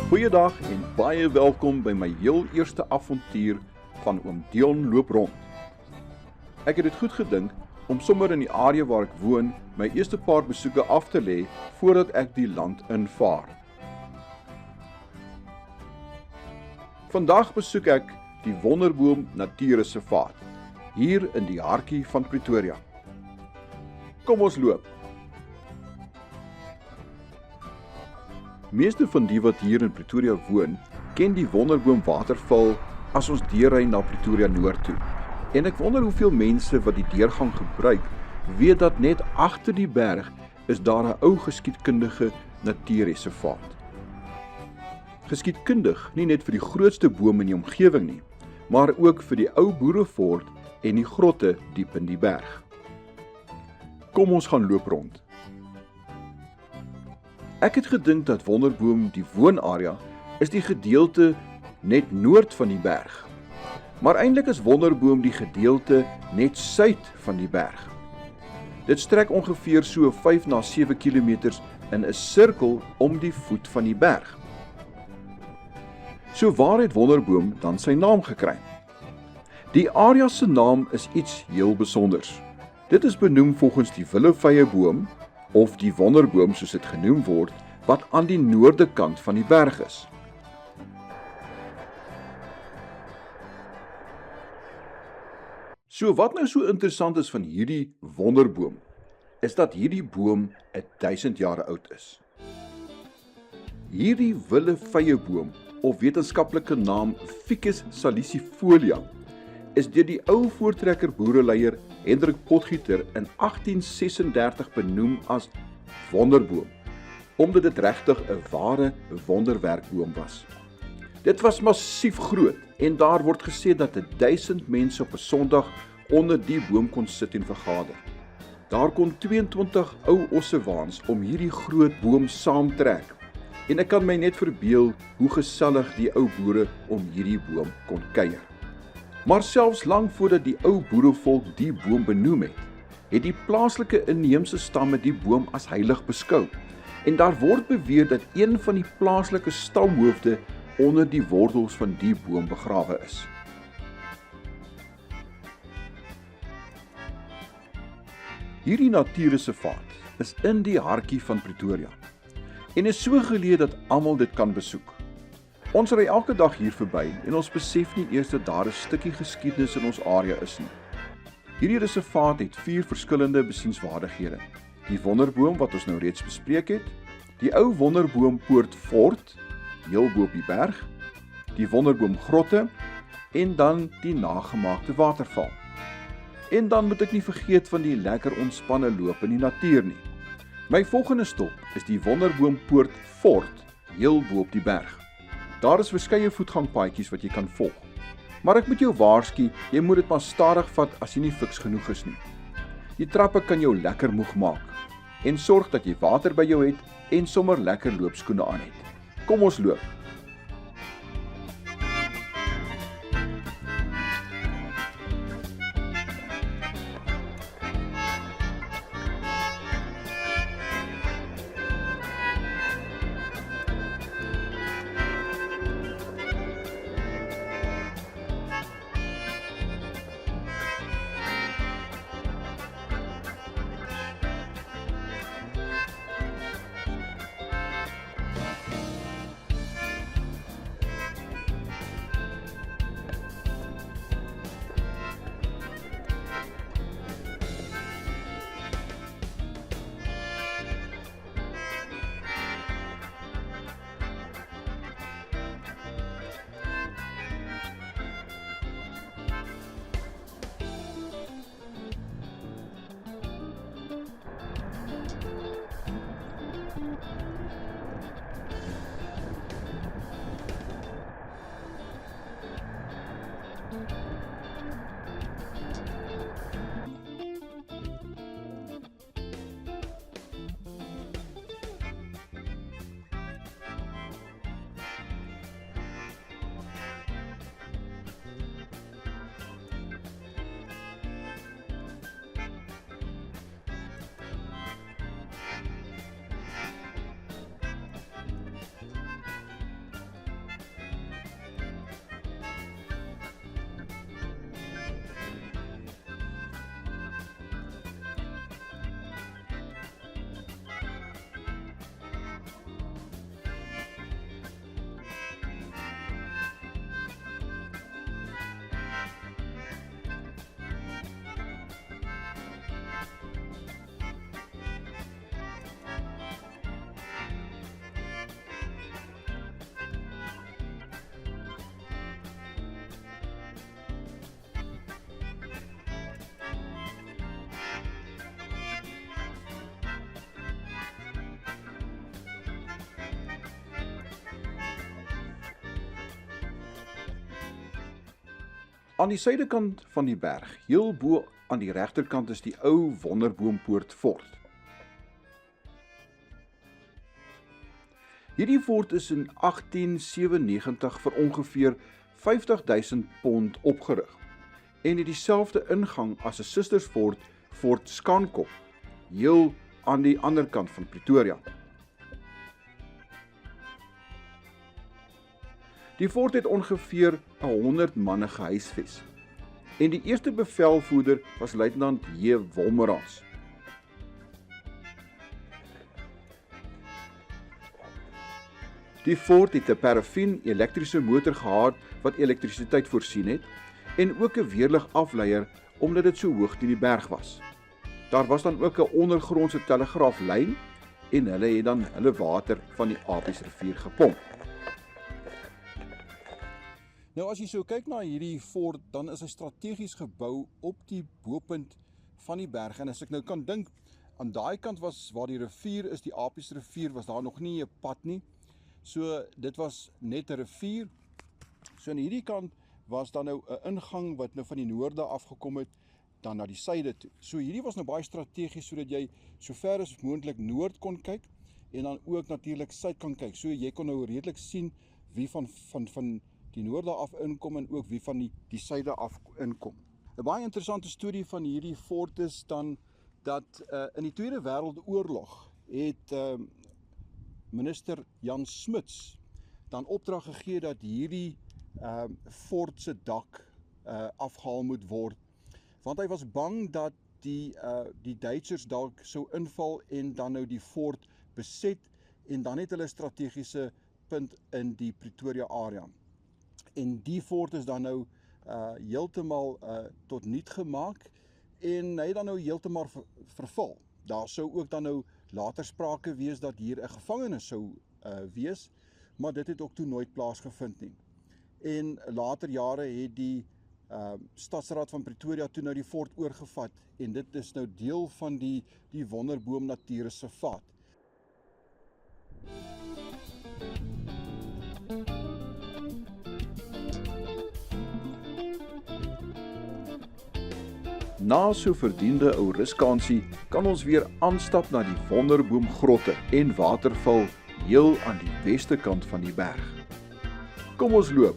Goeiedag en baie welkom by my heel eerste avontuur van Oom Dion loop rond. Ek het dit goed gedink om sommer in die area waar ek woon my eerste paar besoeke af te lê voordat ek die land invaar. Vandag besoek ek die Wonderboom Natuurreservaat hier in die hartjie van Pretoria. Kom ons loop. Meeste van die wat hier in Pretoria woon, ken die Wonderboom waterval as ons deurry na Pretoria Noord toe. En ek wonder hoeveel mense wat die deurgang gebruik, weet dat net agter die berg is daar 'n ou geskiedkundige natuurreservaat. Geskiedkundig nie net vir die grootste bome in die omgewing nie, maar ook vir die ou boerefort en die grotte diep in die berg. Kom ons gaan loop rond. Ek het gedink dat Wonderboom die woonarea is die gedeelte net noord van die berg. Maar eintlik is Wonderboom die gedeelte net suid van die berg. Dit strek ongeveer so 5 na 7 kilometers in 'n sirkel om die voet van die berg. So waar het Wonderboom dan sy naam gekry? Die area se naam is iets heel besonders. Dit is benoem volgens die willevyeboom of die Wonderboom soos dit genoem word, wat aan die noorde kant van die berg is. So wat nou so interessant is van hierdie Wonderboom, is dat hierdie boom 1000 jaar oud is. Hierdie willevyeboom, of wetenskaplike naam Ficus salicifolia, is deur die ou voortrekker boereleier Hendrik Potgieter in 1836 benoem as Wonderboom, omdat dit regtig 'n ware wonderwerkboom was. Dit was massief groot en daar word gesê dat 1000 mense op 'n Sondag onder die boom kon sit en vergader. Daar kon 22 ou ossewaans om hierdie groot boom saamtrek. En ek kan my net verbeel hoe gesellig die ou boere om hierdie boom kon kuier. Maar selfs lank voordat die ou boerevolk die boom benoem het, het die plaaslike inheemse stamme die boom as heilig beskou. En daar word beweer dat een van die plaaslike stamhoofde onder die wortels van die boom begrawe is. Hierdie natuurreservaat is in die hartjie van Pretoria en is so geleë dat almal dit kan besoek. Ons ry elke dag hier verby en ons besef nie eers dat daar 'n stukkie geskiedenis in ons area is nie. Hierdie reservaat het 4 verskillende besienswaardighede. Die Wonderboom wat ons nou reeds bespreek het, die ou Wonderboompoort fort, heel bo op die berg, die Wonderboomgrotte en dan die nagemaakte waterval. En dan moet ek nie vergeet van die lekker ontspanne loop in die natuur nie. My volgende stop is die Wonderboompoort fort, heel bo op die berg. Daar is verskeie voetgangpaadjies wat jy kan volg. Maar ek moet jou waarsku, jy moet dit maar stadig vat as jy nie fiks genoeg is nie. Die trappe kan jou lekker moeg maak. En sorg dat jy water by jou het en sommer lekker loopskoene aan het. Kom ons loop. Aan die suidekant van die berg, heel bo aan die regterkant, is die ou Wonderboompoort fort. Hierdie fort is in 1897 vir ongeveer 50.000 pond opgerig en het dieselfde ingang as 'n sustersfort, Fort Schankopp, heel aan die ander kant van Pretoria. Die fort het ongeveer 100 manne gehuisves en die eerste bevelvoerder was luitenant J. Wolmerans. Die fort het 'n parafin elektriese motor gehad wat elektrisiteit voorsien het en ook 'n weerligafleier omdat dit so hoog teen die berg was. Daar was dan ook 'n ondergrondse telegraaflyn en hulle het dan hulle water van die Apiesrivier gepomp. Nou as jy so kyk na hierdie fort, dan is hy strategies gebou op die bopunt van die berg. En as ek nou kan dink, aan daai kant was waar die rivier is, die Apiesrivier, was daar nog nie 'n pad nie. So dit was net 'n rivier. So aan hierdie kant was dan nou 'n ingang wat nou van die noorde afgekom het dan na die suide toe. So hierdie was nou baie strategies sodat jy so ver as moontlik noord kon kyk en dan ook natuurlik suid kan kyk. So jy kon nou redelik sien wie van die noorde af inkom en ook wie van die suide af inkom. 'n Baie interessante storie van hierdie fort is dan dat in die Tweede Wêreldoorlog het minister Jan Smuts dan opdrag gegee dat hierdie fort se dak afgehaal moet word, want hy was bang dat die Duitsers dalk sou inval en dan nou die fort beset en dan het hulle strategiese punt in die Pretoria area. En die fort is dan nou heeltemal tot niet gemaak en hy dan nou heeltemal verval. Daar sou ook dan nou later sprake wees dat hier 'n gevangenis sou wees, maar dit het ook toe nooit plaasgevind nie. En later jare het die Stadsraad van Pretoria toe nou die fort oorgevat en dit is nou deel van die Wonderboom Natuurreservaat. Na so verdiende ou ruskansie kan ons weer aanstap na die Wonderboomgrotte en waterval heel aan die weste kant van die berg. Kom ons loop.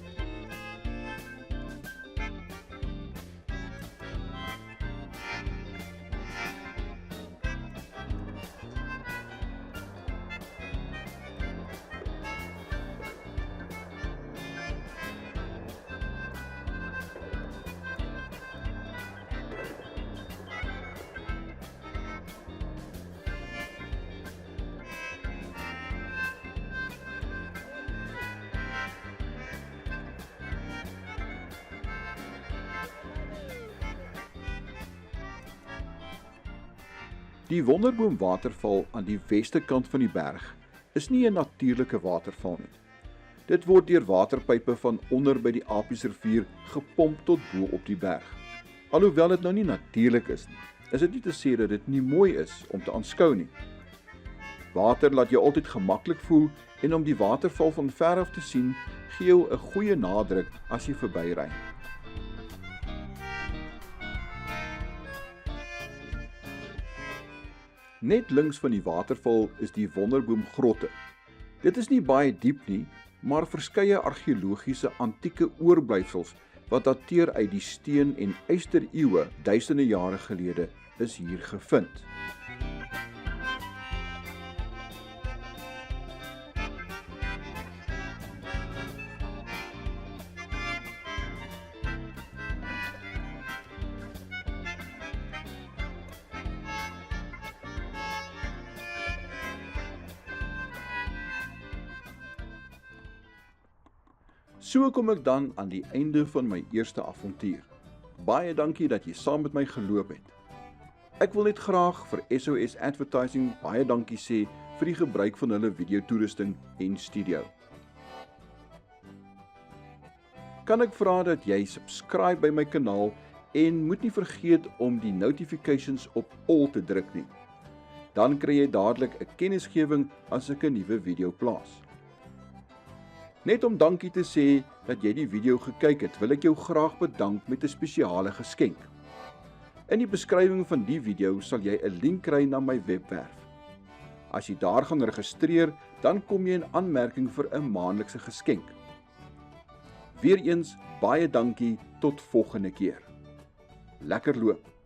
Die Wonderboom waterval aan die weste kant van die berg is nie 'n natuurlike waterval nie. Dit word deur waterpype van onder by die Apiesrivier gepomp tot bo op die berg. Alhoewel dit nou nie natuurlik is nie, is dit nie te sê dat dit nie mooi is om te aanskou nie. Water laat jou altyd gemaklik voel en om die waterval van ver af te sien, gee jou 'n goeie nadruk as jy verbyry. Net links van die waterval is die Wonderboomgrotte. Dit is nie baie diep nie, maar verskeie argeologiese antieke oorblyfsels wat dateer uit die steen- en ystereeue duisende jare gelede is hier gevind. So kom ek dan aan die einde van my eerste avontuur. Baie dankie dat jy saam met my geloop het. Ek wil net graag vir SOS Advertising baie dankie sê vir die gebruik van hulle videotoerusting en studio. Kan ek vra dat jy subscribe by my kanaal en moet nie vergeet om die notifications op all te druk nie. Dan kry jy dadelik 'n kennisgewing as ek 'n nuwe video plaas. Net om dankie te sê dat jy die video gekyk het, wil ek jou graag bedank met 'n spesiale geskenk. In die beskrywing van die video sal jy 'n link kry na my webwerf. As jy daar gaan registreer, dan kom jy in aanmerking vir 'n maandelikse geskenk. Weereens baie dankie, tot volgende keer. Lekker loop!